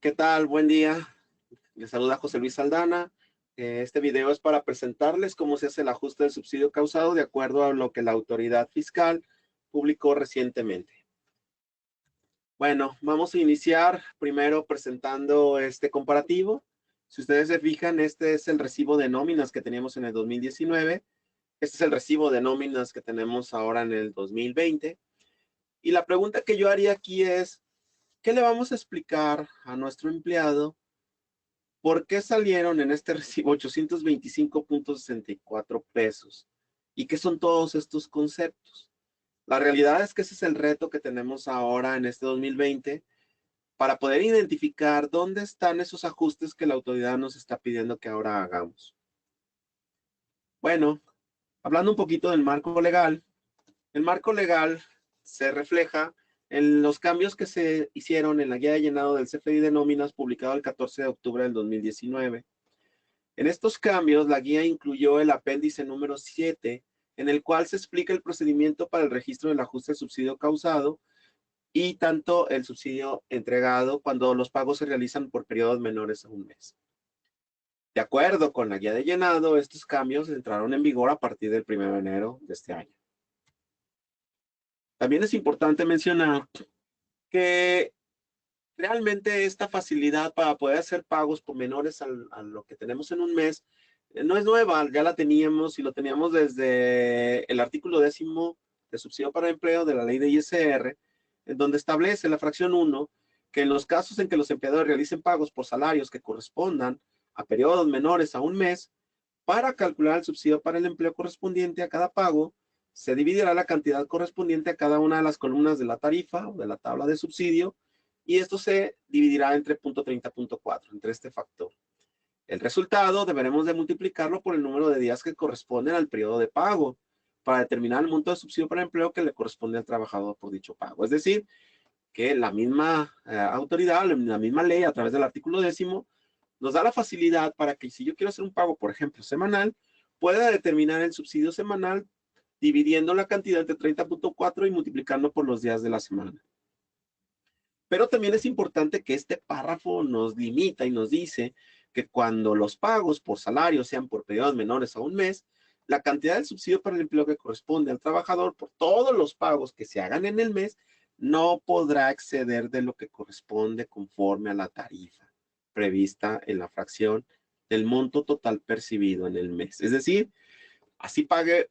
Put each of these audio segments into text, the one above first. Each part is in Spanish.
¿Qué tal? Buen día. Les saluda José Luis Aldana. Este video es para presentarles cómo se hace el ajuste del subsidio causado de acuerdo a lo que la autoridad fiscal publicó recientemente. Bueno, vamos a iniciar primero presentando este comparativo. Si ustedes se fijan, este es el recibo de nóminas que teníamos en el 2019. Este es el recibo de nóminas que tenemos ahora en el 2020. Y la pregunta que yo haría aquí es, ¿qué le vamos a explicar a nuestro empleado? ¿Por qué salieron en este recibo 825.64 pesos? ¿Y qué son todos estos conceptos? La realidad es que ese es el reto que tenemos ahora en este 2020 para poder identificar dónde están esos ajustes que la autoridad nos está pidiendo que ahora hagamos. Bueno, hablando un poquito del marco legal, el marco legal se refleja en los cambios que se hicieron en la guía de llenado del CFDI de nóminas publicado el 14 de octubre del 2019. En estos cambios, la guía incluyó el apéndice número 7, en el cual se explica el procedimiento para el registro del ajuste del subsidio causado y tanto el subsidio entregado cuando los pagos se realizan por periodos menores a un mes. De acuerdo con la guía de llenado, estos cambios entraron en vigor a partir del 1 de enero de este año. También es importante mencionar que realmente esta facilidad para poder hacer pagos por menores a lo que tenemos en un mes no es nueva, ya la teníamos y lo teníamos desde el artículo 10 de subsidio para empleo de la ley de ISR, en donde establece la fracción 1 que en los casos en que los empleadores realicen pagos por salarios que correspondan a periodos menores a un mes, para calcular el subsidio para el empleo correspondiente a cada pago, se dividirá la cantidad correspondiente a cada una de las columnas de la tarifa o de la tabla de subsidio, y esto se dividirá entre punto 30.4, entre este factor. El resultado deberemos de multiplicarlo por el número de días que corresponden al periodo de pago para determinar el monto de subsidio para empleo que le corresponde al trabajador por dicho pago. Es decir, que la misma autoridad, la misma ley a través del artículo 10 nos da la facilidad para que si yo quiero hacer un pago, por ejemplo, semanal, pueda determinar el subsidio semanal dividiendo la cantidad entre 30.4 y multiplicando por los días de la semana. Pero también es importante que este párrafo nos limita y nos dice que cuando los pagos por salario sean por periodos menores a un mes, la cantidad del subsidio para el empleo que corresponde al trabajador por todos los pagos que se hagan en el mes no podrá exceder de lo que corresponde conforme a la tarifa prevista en la fracción del monto total percibido en el mes. Es decir, así pague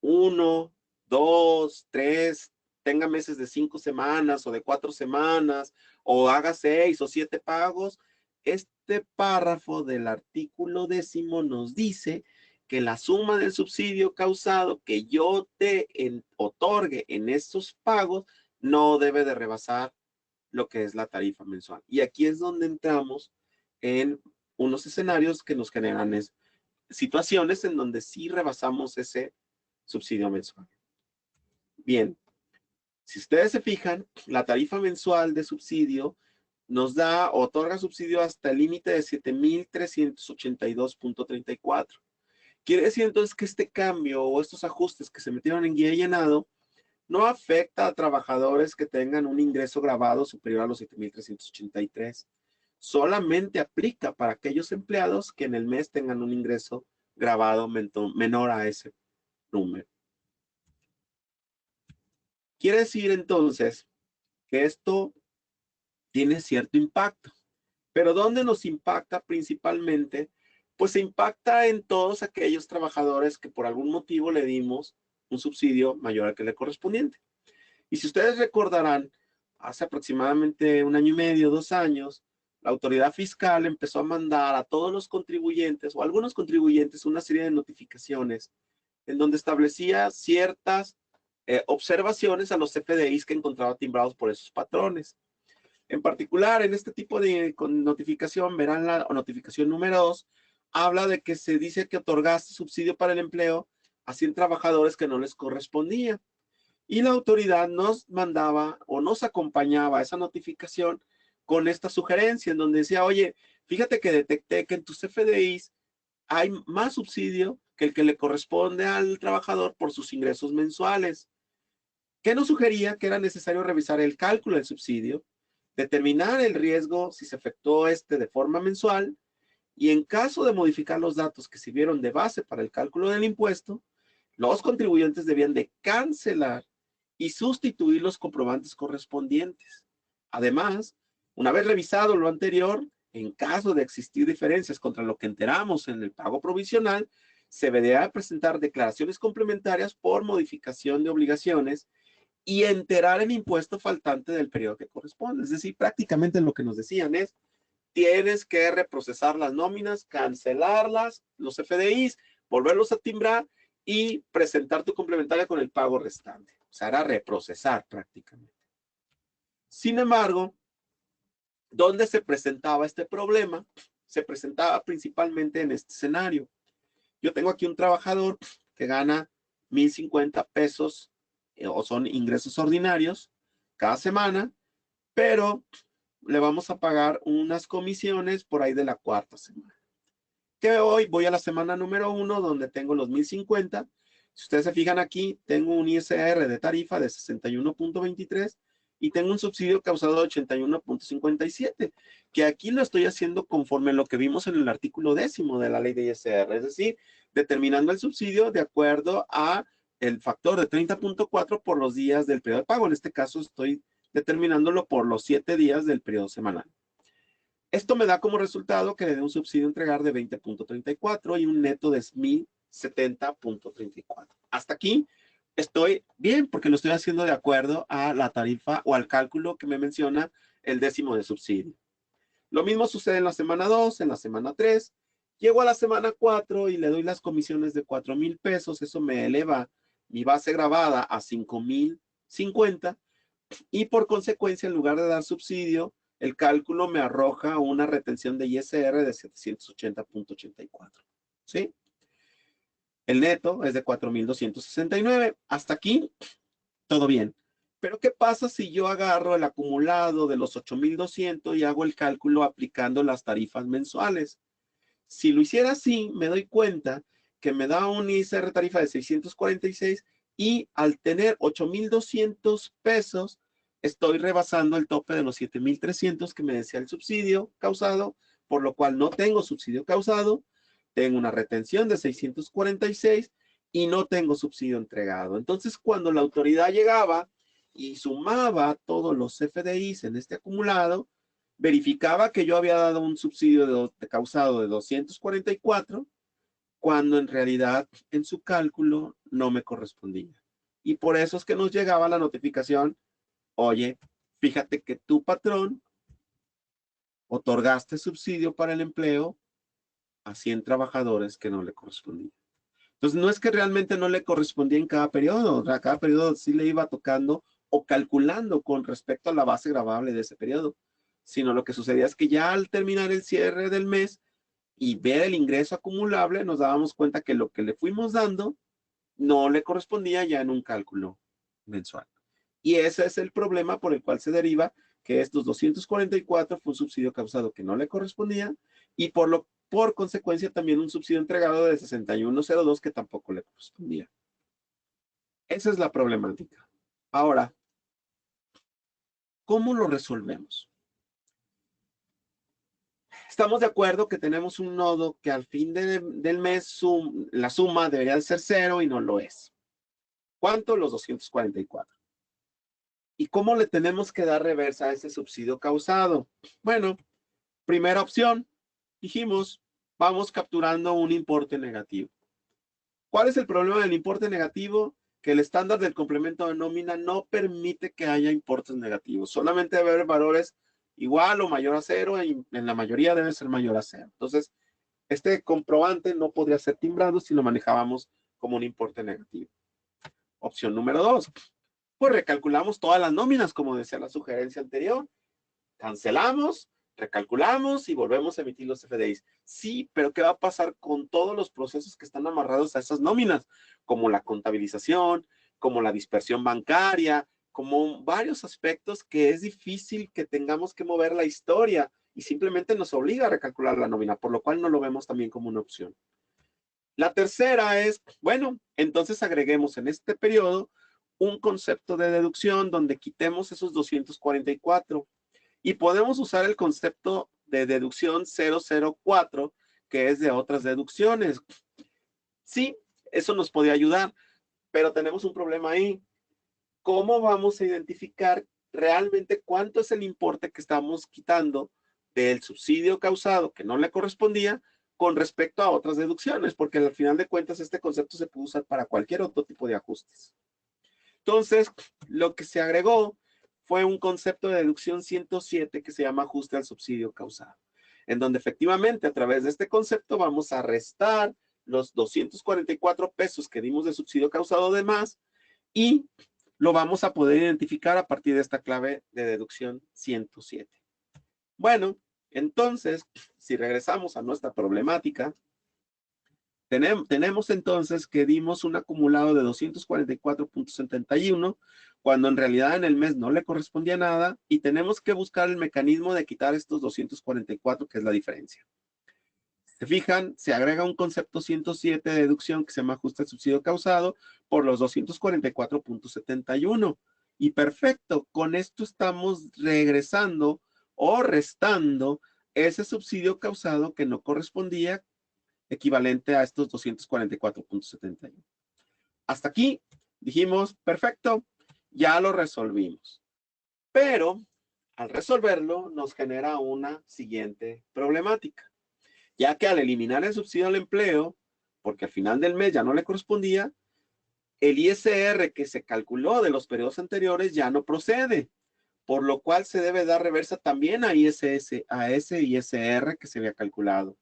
1, 2, 3, tenga meses de 5 semanas o de 4 semanas, o haga 6 o 7 pagos, este párrafo del artículo 10 nos dice que la suma del subsidio causado que yo te otorgue en estos pagos no debe de rebasar lo que es la tarifa mensual. Y aquí es donde entramos en unos escenarios que nos generan situaciones en donde sí rebasamos ese subsidio mensual. Bien, si ustedes se fijan, la tarifa mensual de subsidio nos otorga subsidio hasta el límite de 7,382.34. Quiere decir entonces que este cambio o estos ajustes que se metieron en guía de llenado no afecta a trabajadores que tengan un ingreso gravado superior a los 7,383. Solamente aplica para aquellos empleados que en el mes tengan un ingreso gravado menor a ese número. Quiere decir entonces que esto tiene cierto impacto. Pero ¿dónde nos impacta principalmente? Pues se impacta en todos aquellos trabajadores que por algún motivo le dimos un subsidio mayor al que le correspondiente. Y si ustedes recordarán, hace aproximadamente 1 año y medio, 2 años, la autoridad fiscal empezó a mandar a todos los contribuyentes o a algunos contribuyentes una serie de notificaciones en donde establecía ciertas observaciones a los CFDIs que encontraba timbrados por esos patrones. En particular, en este tipo de notificación, verán la notificación número 2, habla de que se dice que otorgaste subsidio para el empleo a 100 trabajadores que no les correspondía. Y la autoridad nos mandaba o nos acompañaba a esa notificación con esta sugerencia en donde decía, oye, fíjate que detecté que en tus CFDIs hay más subsidio que el que le corresponde al trabajador por sus ingresos mensuales. ¿Qué nos sugería? Que era necesario revisar el cálculo del subsidio determinar el riesgo si se efectuó de forma mensual y en caso de modificar los datos que sirvieron de base para el cálculo del impuesto, los contribuyentes debían de cancelar y sustituir los comprobantes correspondientes. Además, una vez revisado lo anterior, en caso de existir diferencias contra lo que enteramos en el pago provisional, se deberá presentar declaraciones complementarias por modificación de obligaciones y enterar el impuesto faltante del periodo que corresponde. Es decir, prácticamente lo que nos decían es, tienes que reprocesar las nóminas, cancelarlas, los FDIs, volverlos a timbrar y presentar tu complementaria con el pago restante. O sea, era reprocesar prácticamente. Sin embargo, ¿dónde se presentaba este problema? Se presentaba principalmente en este escenario. Yo tengo aquí un trabajador que gana 1,050 pesos o son ingresos ordinarios cada semana, pero le vamos a pagar unas comisiones por ahí de la cuarta semana. Que hoy voy a la semana número 1 donde tengo los 1,050. Si ustedes se fijan aquí, tengo un ISR de tarifa de 61.23 y tengo un subsidio causado de 81.57, que aquí lo estoy haciendo conforme a lo que vimos en el artículo 10º de la ley de ISR, es decir, determinando el subsidio de acuerdo a el factor de 30.4 por los días del periodo de pago. En este caso estoy determinándolo por los 7 días del periodo semanal. Esto me da como resultado que le dé un subsidio a entregar de 20.34 y un neto de 1,070.34. Hasta aquí estoy bien porque lo estoy haciendo de acuerdo a la tarifa o al cálculo que me menciona el 10º de subsidio. Lo mismo sucede en la semana 2, en la semana 3. Llego a la semana 4 y le doy las comisiones de 4,000 pesos. Eso me eleva mi base gravada a 5,050 y por consecuencia, en lugar de dar subsidio, el cálculo me arroja una retención de ISR de 780.84. ¿Sí? El neto es de 4,269. Hasta aquí, todo bien. Pero ¿qué pasa si yo agarro el acumulado de los 8,200 y hago el cálculo aplicando las tarifas mensuales? Si lo hiciera así, me doy cuenta que me da un ISR tarifa de 646 y al tener 8,200 pesos, estoy rebasando el tope de los 7,300 que me decía el subsidio causado, por lo cual no tengo subsidio causado, tengo una retención de 646 y no tengo subsidio entregado. Entonces, cuando la autoridad llegaba y sumaba todos los FDIs en este acumulado, verificaba que yo había dado un subsidio causado de 244, cuando en realidad en su cálculo no me correspondía. Y por eso es que nos llegaba la notificación, oye, fíjate que tu patrón otorgaste subsidio para el empleo a 100 trabajadores que no le correspondía. Entonces, no es que realmente no le correspondía en cada periodo, o sea, cada periodo sí le iba tocando o calculando con respecto a la base gravable de ese periodo, sino lo que sucedía es que ya al terminar el cierre del mes y ver el ingreso acumulable, nos dábamos cuenta que lo que le fuimos dando no le correspondía ya en un cálculo mensual. Y ese es el problema por el cual se deriva que estos 244 fue un subsidio causado que no le correspondía y por consecuencia también un subsidio entregado de 6102 que tampoco le correspondía. Esa es la problemática. Ahora, ¿cómo lo resolvemos? Estamos de acuerdo que tenemos un nodo que al fin del mes la suma debería de ser 0 y no lo es. ¿Cuánto? Los 244. ¿Y cómo le tenemos que dar reversa a ese subsidio causado? Bueno, primera opción, dijimos, vamos capturando un importe negativo. ¿Cuál es el problema del importe negativo? Que el estándar del complemento de nómina no permite que haya importes negativos. Solamente debe haber valores igual o mayor a 0 y en la mayoría debe ser mayor a 0. Entonces, este comprobante no podría ser timbrado si lo manejábamos como un importe negativo. Opción número 2. Pues recalculamos todas las nóminas, como decía la sugerencia anterior. Cancelamos, recalculamos y volvemos a emitir los FDIs. Sí, pero ¿qué va a pasar con todos los procesos que están amarrados a esas nóminas? Como la contabilización, como la dispersión bancaria, como varios aspectos que es difícil que tengamos que mover la historia y simplemente nos obliga a recalcular la nómina, por lo cual no lo vemos también como una opción. La tercera es, bueno, entonces agreguemos en este periodo un concepto de deducción donde quitemos esos 244 Y podemos usar el concepto de deducción 004, que es de otras deducciones. Sí, eso nos podría ayudar, pero tenemos un problema ahí. ¿Cómo vamos a identificar realmente cuánto es el importe que estamos quitando del subsidio causado que no le correspondía con respecto a otras deducciones? Porque al final de cuentas este concepto se puede usar para cualquier otro tipo de ajustes. Entonces, lo que se agregó fue un concepto de deducción 107 que se llama ajuste al subsidio causado, en donde efectivamente a través de este concepto vamos a restar los 244 pesos que dimos de subsidio causado de más y lo vamos a poder identificar a partir de esta clave de deducción 107. Bueno, entonces, si regresamos a nuestra problemática, tenemos entonces que dimos un acumulado de 244.71 cuando en realidad en el mes no le correspondía nada y tenemos que buscar el mecanismo de quitar estos 244, que es la diferencia. Se fijan, se agrega un concepto 107 de deducción que se llama ajuste al subsidio causado por los 244.71. Y perfecto, con esto estamos regresando o restando ese subsidio causado que no correspondía, equivalente a estos 244.71. Hasta aquí dijimos, perfecto, ya lo resolvimos. Pero al resolverlo nos genera una siguiente problemática, ya que al eliminar el subsidio al empleo, porque al final del mes ya no le correspondía, el ISR que se calculó de los periodos anteriores ya no procede, por lo cual se debe dar reversa también a ese ISR que se había calculado.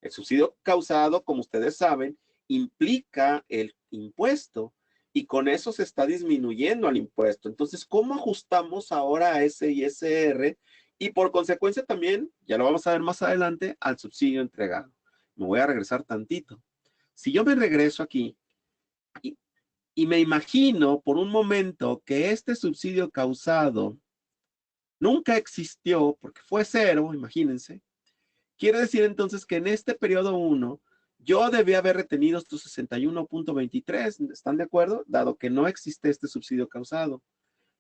El subsidio causado, como ustedes saben, implica el impuesto y con eso se está disminuyendo al impuesto. Entonces, ¿cómo ajustamos ahora a ese ISR? Y por consecuencia también, ya lo vamos a ver más adelante, al subsidio entregado. Me voy a regresar tantito. Si yo me regreso aquí y me imagino por un momento que este subsidio causado nunca existió porque fue cero, imagínense. Quiere decir entonces que en este periodo 1 yo debía haber retenido estos 61.23, ¿están de acuerdo? Dado que no existe este subsidio causado.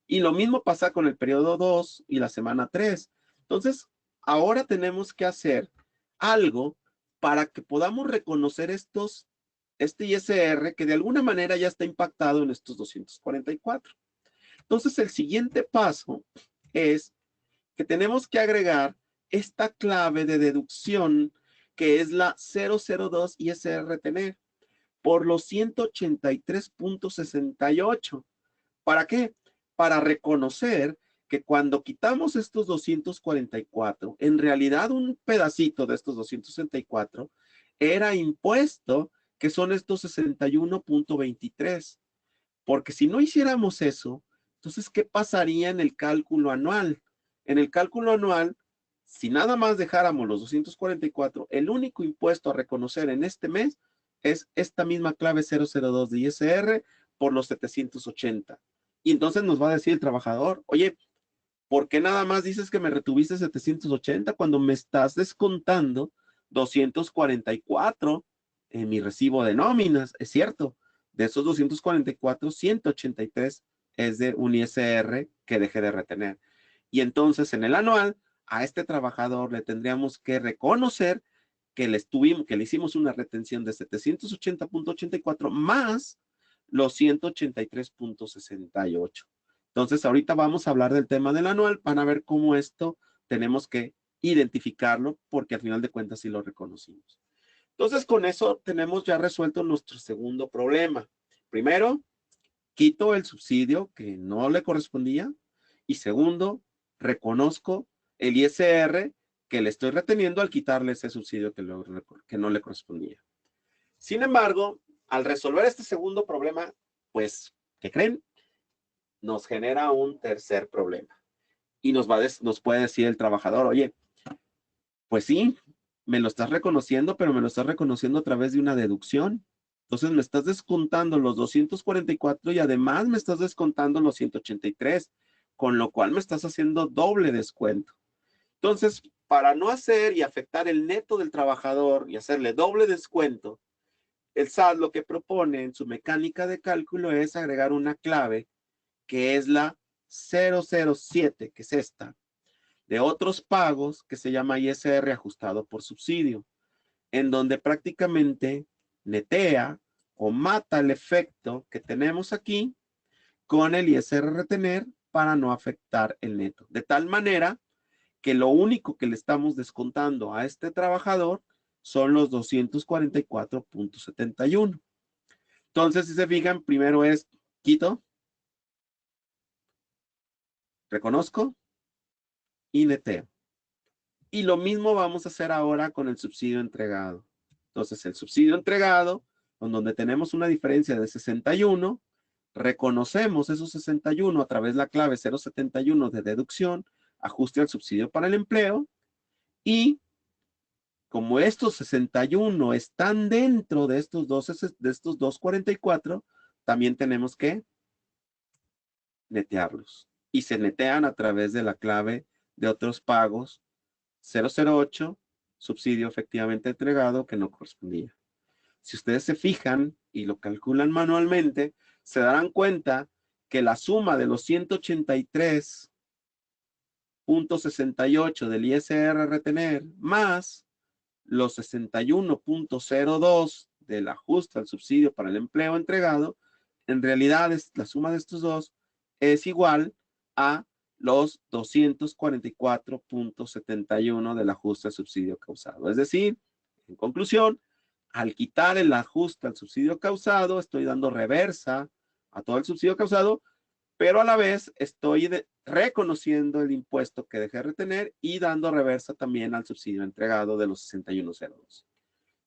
Y lo mismo pasa con el periodo 2 y la semana 3. Entonces, ahora tenemos que hacer algo para que podamos reconocer este ISR que de alguna manera ya está impactado en estos 244. Entonces, el siguiente paso es que tenemos que agregar esta clave de deducción que es la 002 ISR retener por los 183.68. ¿Para qué? Para reconocer que cuando quitamos estos 244, en realidad un pedacito de estos 264 era impuesto, que son estos 61.23. Porque si no hiciéramos eso, entonces, ¿qué pasaría en el cálculo anual? En el cálculo anual, si nada más dejáramos los 244, el único impuesto a reconocer en este mes es esta misma clave 002 de ISR por los 780. Y entonces nos va a decir el trabajador, oye, ¿por qué nada más dices que me retuviste 780 cuando me estás descontando 244 en mi recibo de nóminas? Es cierto, de esos 244, 183 es de un ISR que dejé de retener. Y entonces en el anual, a este trabajador le tendríamos que reconocer que le hicimos una retención de 780.84 más los 183.68. Entonces, ahorita vamos a hablar del tema del anual para ver cómo esto tenemos que identificarlo, porque al final de cuentas sí lo reconocimos. Entonces, con eso tenemos ya resuelto nuestro segundo problema. Primero, quito el subsidio que no le correspondía. Y segundo, reconozco el ISR que le estoy reteniendo al quitarle ese subsidio que no le correspondía. Sin embargo, al resolver este segundo problema, pues, ¿qué creen? Nos genera un tercer problema. Y nos puede decir el trabajador, oye, pues sí, me lo estás reconociendo, pero me lo estás reconociendo a través de una deducción. Entonces me estás descontando los 244 y además me estás descontando los 183, con lo cual me estás haciendo doble descuento. Entonces, para no hacer y afectar el neto del trabajador y hacerle doble descuento, el SAT lo que propone en su mecánica de cálculo es agregar una clave que es la 007, que es esta, de otros pagos que se llama ISR ajustado por subsidio, en donde prácticamente netea o mata el efecto que tenemos aquí con el ISR retener para no afectar el neto. De tal manera que lo único que le estamos descontando a este trabajador son los 244.71. Entonces, si se fijan, primero es quito, reconozco y neteo. Y lo mismo vamos a hacer ahora con el subsidio entregado. Entonces, el subsidio entregado, donde tenemos una diferencia de 61, reconocemos esos 61 a través de la clave 071 de deducción, ajuste al subsidio para el empleo, y como estos 61 están dentro de estos 244, también tenemos que netearlos. Y se netean a través de la clave de otros pagos 008, subsidio efectivamente entregado que no correspondía. Si ustedes se fijan y lo calculan manualmente, se darán cuenta que la suma de los 183.68 del ISR retener más los 61.02 del ajuste al subsidio para el empleo entregado, en realidad la suma de estos dos es igual a los 244.71 del ajuste al subsidio causado. Es decir, en conclusión, al quitar el ajuste al subsidio causado, estoy dando reversa a todo el subsidio causado, pero a la vez estoy reconociendo el impuesto que dejé de retener y dando reversa también al subsidio entregado de los 6102.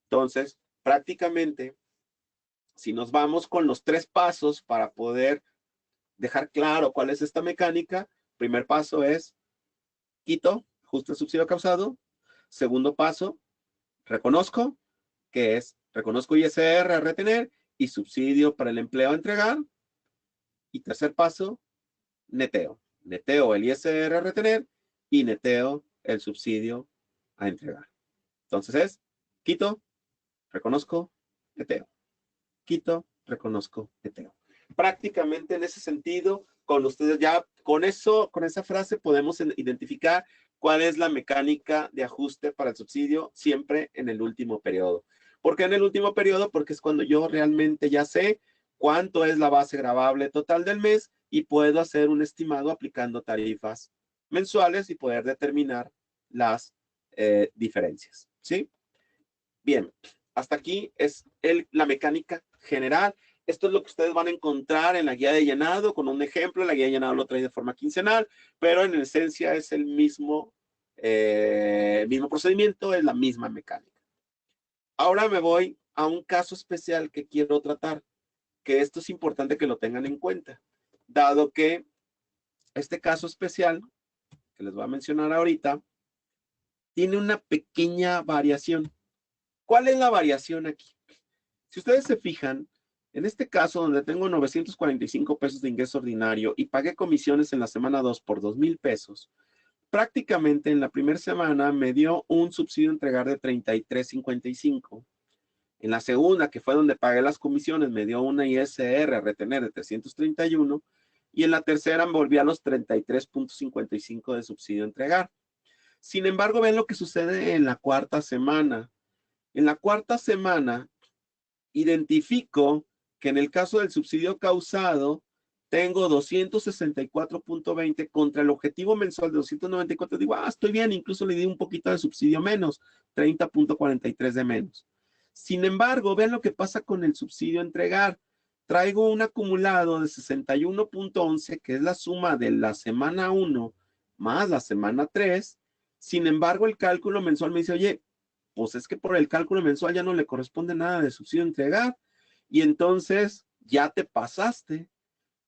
Entonces, prácticamente, si nos vamos con los 3 pasos para poder dejar claro cuál es esta mecánica, primer paso es quito, ajuste al subsidio causado. Segundo paso, reconozco, que es reconozco ISR a retener y subsidio para el empleo a entregar. Y tercer paso, neteo. Neteo el ISR a retener y neteo el subsidio a entregar. Entonces es quito, reconozco, neteo. Quito, reconozco, neteo. Prácticamente en ese sentido, con ustedes ya, con esa frase podemos identificar cuál es la mecánica de ajuste para el subsidio siempre en el último periodo. ¿Por qué en el último periodo? Porque es cuando yo realmente ya sé cuánto es la base gravable total del mes y puedo hacer un estimado aplicando tarifas mensuales y poder determinar las diferencias. ¿Sí? Bien, hasta aquí es la mecánica general. Esto es lo que ustedes van a encontrar en la guía de llenado con un ejemplo. La guía de llenado lo trae de forma quincenal, pero en esencia es el mismo procedimiento, es la misma mecánica. Ahora me voy a un caso especial que quiero tratar, que esto es importante que lo tengan en cuenta, dado que este caso especial que les voy a mencionar ahorita tiene una pequeña variación. ¿Cuál es la variación aquí? Si ustedes se fijan, en este caso donde tengo 945 pesos de ingreso ordinario y pagué comisiones en la semana 2 por 2,000 pesos, prácticamente en la primera semana me dio un subsidio a entregar de 33.55. En la segunda, que fue donde pagué las comisiones, me dio una ISR a retener de 331. Y en la tercera me volví a los 33.55 de subsidio a entregar. Sin embargo, ven lo que sucede en la cuarta semana. En la cuarta semana, identifico que en el caso del subsidio causado, tengo 264.20 contra el objetivo mensual de 294. Digo, estoy bien, incluso le di un poquito de subsidio menos, 30.43 de menos. Sin embargo, vean lo que pasa con el subsidio a entregar. Traigo un acumulado de 61.11, que es la suma de la semana 1 más la semana 3. Sin embargo, el cálculo mensual me dice, oye, pues es que por el cálculo mensual ya no le corresponde nada de subsidio a entregar. Y entonces ya te pasaste.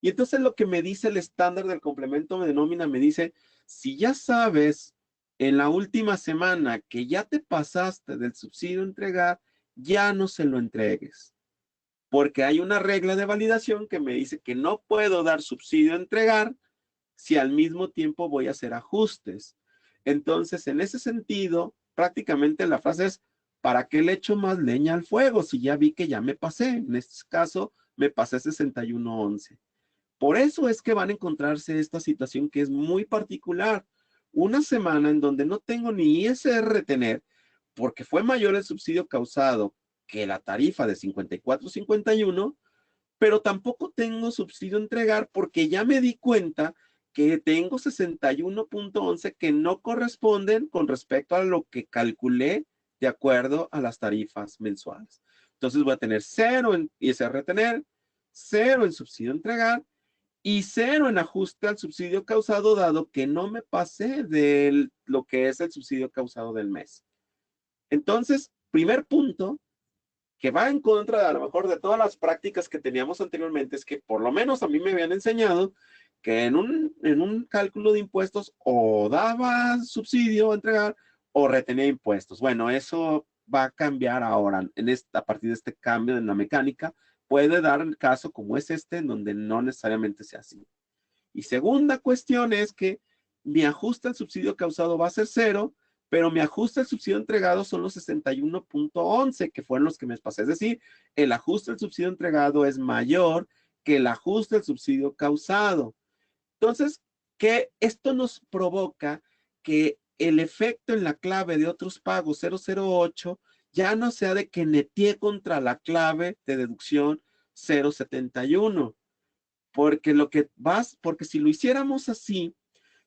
Y entonces lo que me dice el estándar del complemento de nómina me dice, si ya sabes en la última semana que ya te pasaste del subsidio a entregar, ya no se lo entregues. Porque hay una regla de validación que me dice que no puedo dar subsidio a entregar si al mismo tiempo voy a hacer ajustes. Entonces, en ese sentido, prácticamente la frase es, ¿para qué le echo más leña al fuego si ya vi que ya me pasé? En este caso, me pasé 61.11. Por eso es que van a encontrarse esta situación que es muy particular, una semana en donde no tengo ni ISR retener, porque fue mayor el subsidio causado que la tarifa de 54.51, pero tampoco tengo subsidio a entregar porque ya me di cuenta que tengo 61.11 que no corresponden con respecto a lo que calculé de acuerdo a las tarifas mensuales. Entonces voy a tener 0 en ISR retener, 0 en subsidio a entregar y 0 en ajuste al subsidio causado, dado que no me pasé de lo que es el subsidio causado del mes. Entonces, primer punto, que va en contra de, a lo mejor, de todas las prácticas que teníamos anteriormente, es que por lo menos a mí me habían enseñado que en un cálculo de impuestos o daba subsidio a entregar o retenía impuestos. Bueno, eso va a cambiar ahora a partir de este cambio en la mecánica. Puede dar el caso como es este, en donde no necesariamente sea así. Y segunda cuestión es que mi ajuste al subsidio causado va a ser 0, pero mi ajuste al subsidio entregado son los 61.11, que fueron los que me pasé. Es decir, el ajuste al subsidio entregado es mayor que el ajuste al subsidio causado. Entonces, que esto nos provoca que el efecto en la clave de otros pagos 008 ya no sea de que neteé contra la clave de deducción 071. Porque si lo hiciéramos así,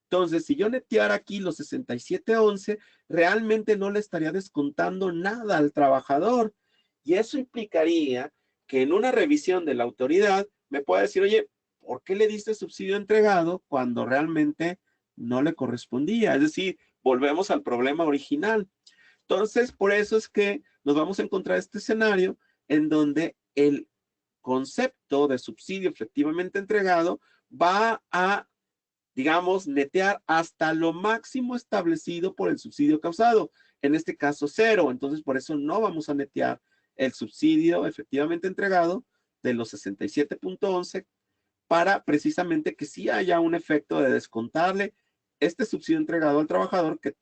entonces si yo neteara aquí los 67.11, realmente no le estaría descontando nada al trabajador. Y eso implicaría que en una revisión de la autoridad me pueda decir, oye, ¿por qué le diste subsidio entregado cuando realmente no le correspondía? Es decir, volvemos al problema original. Entonces, por eso es que nos vamos a encontrar este escenario en donde el concepto de subsidio efectivamente entregado va a, digamos, netear hasta lo máximo establecido por el subsidio causado. En este caso, 0. Entonces, por eso no vamos a netear el subsidio efectivamente entregado de los 67.11 para precisamente que sí haya un efecto de descontarle este subsidio entregado al trabajador que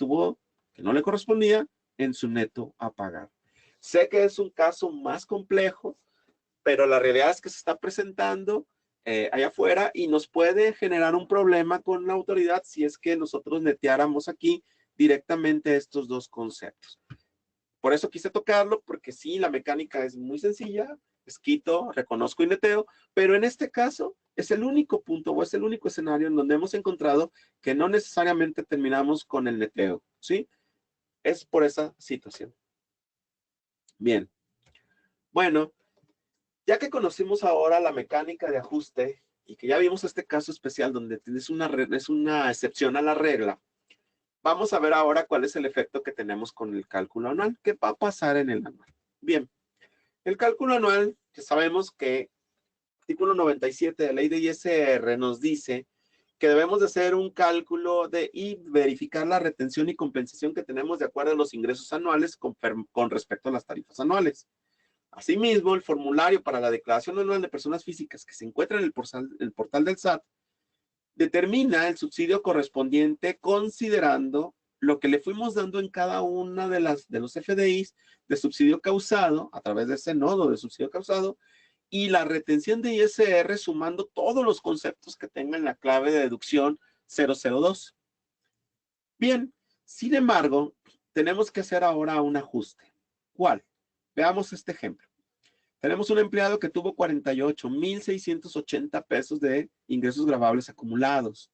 no le correspondía en su neto a pagar. Sé que es un caso más complejo, pero la realidad es que se está presentando allá afuera y nos puede generar un problema con la autoridad si es que nosotros neteáramos aquí directamente estos dos conceptos. Por eso quise tocarlo, porque sí, la mecánica es muy sencilla, es quito, reconozco y neteo, pero en este caso es el único punto o es el único escenario en donde hemos encontrado que no necesariamente terminamos con el neteo, ¿sí? Es por esa situación. Bien. Bueno, ya que conocimos ahora la mecánica de ajuste y que ya vimos este caso especial donde es una excepción a la regla, vamos a ver ahora cuál es el efecto que tenemos con el cálculo anual. ¿Qué va a pasar en el anual? Bien, el cálculo anual, que sabemos que artículo 97 de la ley de ISR nos dice que debemos de hacer un cálculo y verificar la retención y compensación que tenemos de acuerdo a los ingresos anuales con respecto a las tarifas anuales. Asimismo, el formulario para la declaración anual de personas físicas que se encuentra en el portal del SAT determina el subsidio correspondiente considerando lo que le fuimos dando en cada una de los FDIs de subsidio causado a través de ese nodo de subsidio causado y la retención de ISR sumando todos los conceptos que tengan la clave de deducción 002. Bien, sin embargo, tenemos que hacer ahora un ajuste. ¿Cuál? Veamos este ejemplo. Tenemos un empleado que tuvo 48,680 pesos de ingresos gravables acumulados.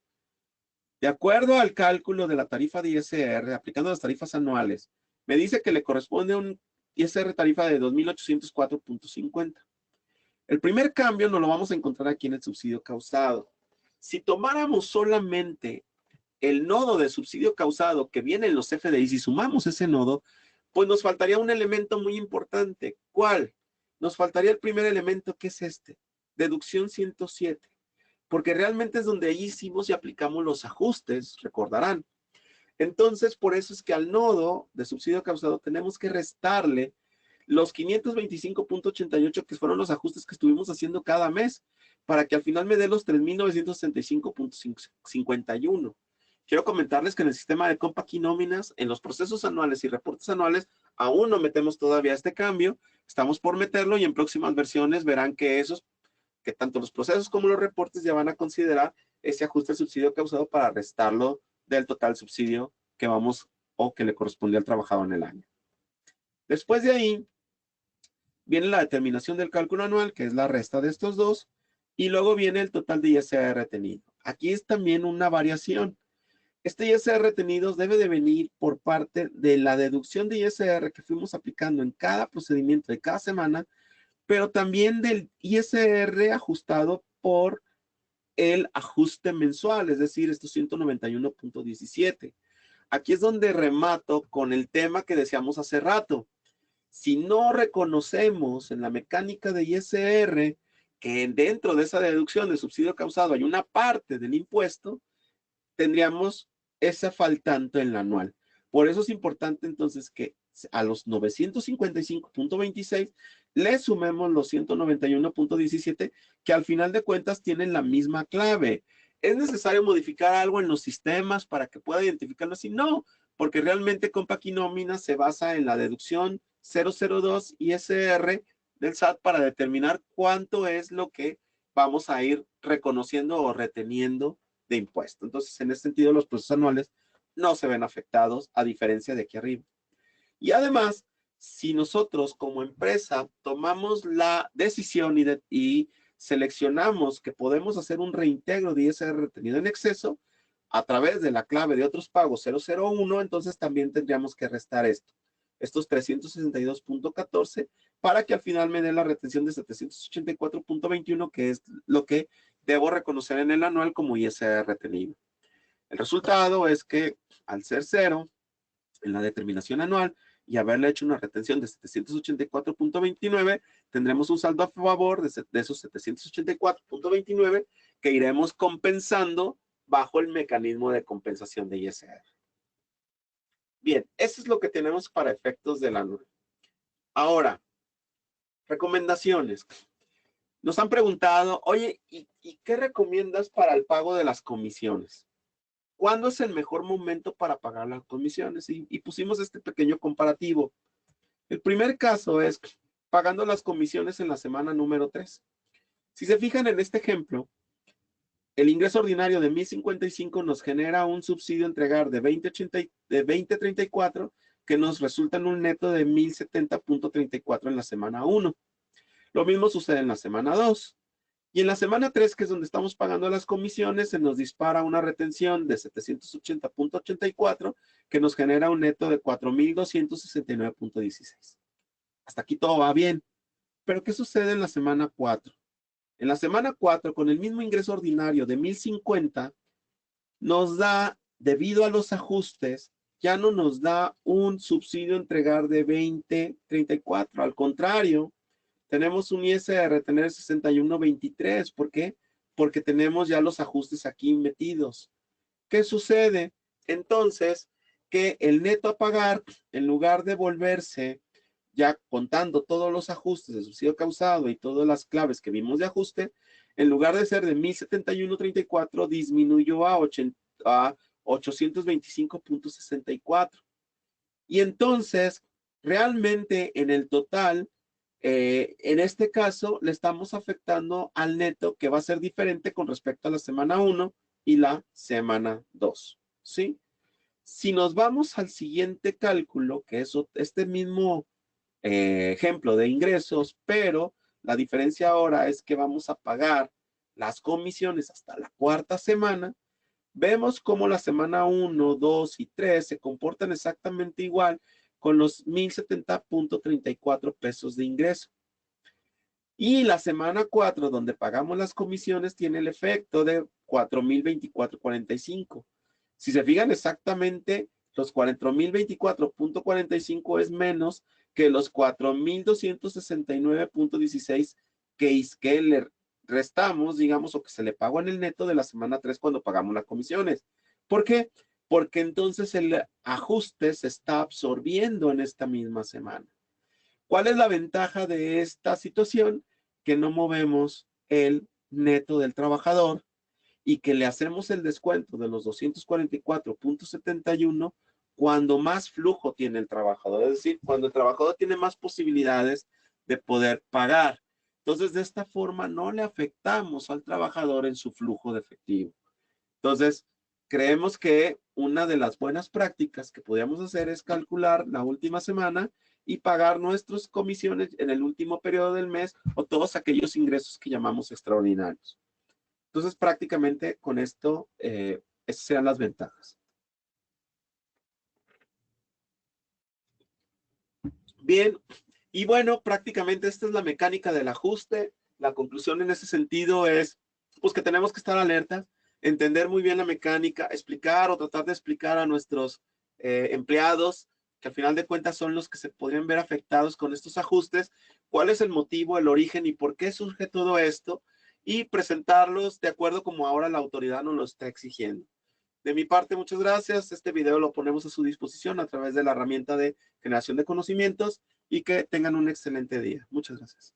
De acuerdo al cálculo de la tarifa de ISR, aplicando las tarifas anuales, me dice que le corresponde un ISR tarifa de 2,804.50. El primer cambio nos lo vamos a encontrar aquí en el subsidio causado. Si tomáramos solamente el nodo de subsidio causado que viene en los FDIs y sumamos ese nodo, pues nos faltaría un elemento muy importante. ¿Cuál? Nos faltaría el primer elemento, que es este, deducción 107, porque realmente es donde ahí hicimos y aplicamos los ajustes, recordarán. Entonces, por eso es que al nodo de subsidio causado tenemos que restarle los 525.88 que fueron los ajustes que estuvimos haciendo cada mes, para que al final me dé los 3,965.51. Quiero comentarles que en el sistema de Compact y nóminas, en los procesos anuales y reportes anuales, aún no metemos todavía este cambio. Estamos por meterlo y en próximas versiones verán que tanto los procesos como los reportes ya van a considerar ese ajuste al subsidio causado para restarlo del total subsidio que vamos o que le correspondió al trabajador en el año. Después de ahí, viene la determinación del cálculo anual, que es la resta de estos dos, y luego viene el total de ISR retenido. Aquí es también una variación. Este ISR retenido debe de venir por parte de la deducción de ISR que fuimos aplicando en cada procedimiento de cada semana, pero también del ISR ajustado por el ajuste mensual, es decir, estos 191.17. Aquí es donde remato con el tema que decíamos hace rato. Si no reconocemos en la mecánica de ISR que dentro de esa deducción de subsidio causado hay una parte del impuesto, tendríamos ese faltante en la anual. Por eso es importante entonces que a los 955.26 le sumemos los 191.17 que al final de cuentas tienen la misma clave. ¿Es necesario modificar algo en los sistemas para que pueda identificarlo así? No, porque realmente Compaquinómina se basa en la deducción 002 ISR del SAT para determinar cuánto es lo que vamos a ir reconociendo o reteniendo de impuesto. Entonces, en ese sentido, los procesos anuales no se ven afectados, a diferencia de aquí arriba. Y además, si nosotros como empresa tomamos la decisión y seleccionamos que podemos hacer un reintegro de ISR retenido en exceso a través de la clave de otros pagos 001, entonces también tendríamos que restar esto, estos 362.14, para que al final me dé la retención de 784.21, que es lo que debo reconocer en el anual como ISR retenido. El resultado es que al ser cero en la determinación anual y haberle hecho una retención de 784.29, tendremos un saldo a favor de esos 784.29 que iremos compensando bajo el mecanismo de compensación de ISR. Bien, eso es lo que tenemos para efectos del anual. Ahora, recomendaciones. Nos han preguntado, oye, ¿y qué recomiendas para el pago de las comisiones? ¿Cuándo es el mejor momento para pagar las comisiones? Y pusimos este pequeño comparativo. El primer caso es pagando las comisiones en la semana número 3. Si se fijan en este ejemplo, el ingreso ordinario de 1,055 nos genera un subsidio a entregar de 20.34 que nos resulta en un neto de 1,070.34 en la semana 1. Lo mismo sucede en la semana 2. Y en la semana 3, que es donde estamos pagando las comisiones, se nos dispara una retención de 780.84 que nos genera un neto de 4,269.16. Hasta aquí todo va bien. Pero ¿qué sucede en la semana 4? En la semana 4, con el mismo ingreso ordinario de 1,050, nos da, debido a los ajustes, ya no nos da un subsidio a entregar de 20.34. Al contrario, tenemos un ISR retener 61.23. ¿Por qué? Porque tenemos ya los ajustes aquí metidos. ¿Qué sucede? Entonces, que el neto a pagar, en lugar de volverse, ya contando todos los ajustes de subsidio causado y todas las claves que vimos de ajuste, en lugar de ser de 1,071.34, disminuyó a 825.64. Y entonces, realmente en el total, en este caso, le estamos afectando al neto que va a ser diferente con respecto a la semana 1 y la semana 2, ¿sí? Si nos vamos al siguiente cálculo, que es este mismo ejemplo de ingresos, pero la diferencia ahora es que vamos a pagar las comisiones hasta la cuarta semana, vemos cómo la semana 1, 2 y 3 se comportan exactamente igual con los 1,070.34 pesos de ingreso. Y la semana 4, donde pagamos las comisiones, tiene el efecto de 4,024.45. Si se fijan exactamente, los 4,024.45 es menos que los 4,269.16 que le restamos, digamos, o que se le pagó en el neto de la semana 3 cuando pagamos las comisiones. ¿Por qué? Porque entonces el ajuste se está absorbiendo en esta misma semana. ¿Cuál es la ventaja de esta situación? Que no movemos el neto del trabajador y que le hacemos el descuento de los 244.71 cuando más flujo tiene el trabajador, es decir, cuando el trabajador tiene más posibilidades de poder pagar. Entonces, de esta forma no le afectamos al trabajador en su flujo de efectivo. Entonces, creemos que una de las buenas prácticas que podríamos hacer es calcular la última semana y pagar nuestras comisiones en el último periodo del mes o todos aquellos ingresos que llamamos extraordinarios. Entonces, prácticamente con esto, esas serían las ventajas. Bien, y bueno, prácticamente esta es la mecánica del ajuste. La conclusión en ese sentido es, pues que tenemos que estar alertas, entender muy bien la mecánica, explicar o tratar de explicar a nuestros empleados, que al final de cuentas son los que se podrían ver afectados con estos ajustes, cuál es el motivo, el origen y por qué surge todo esto, y presentarlos de acuerdo como ahora la autoridad nos lo está exigiendo. De mi parte, muchas gracias. Este video lo ponemos a su disposición a través de la herramienta de generación de conocimientos y que tengan un excelente día. Muchas gracias.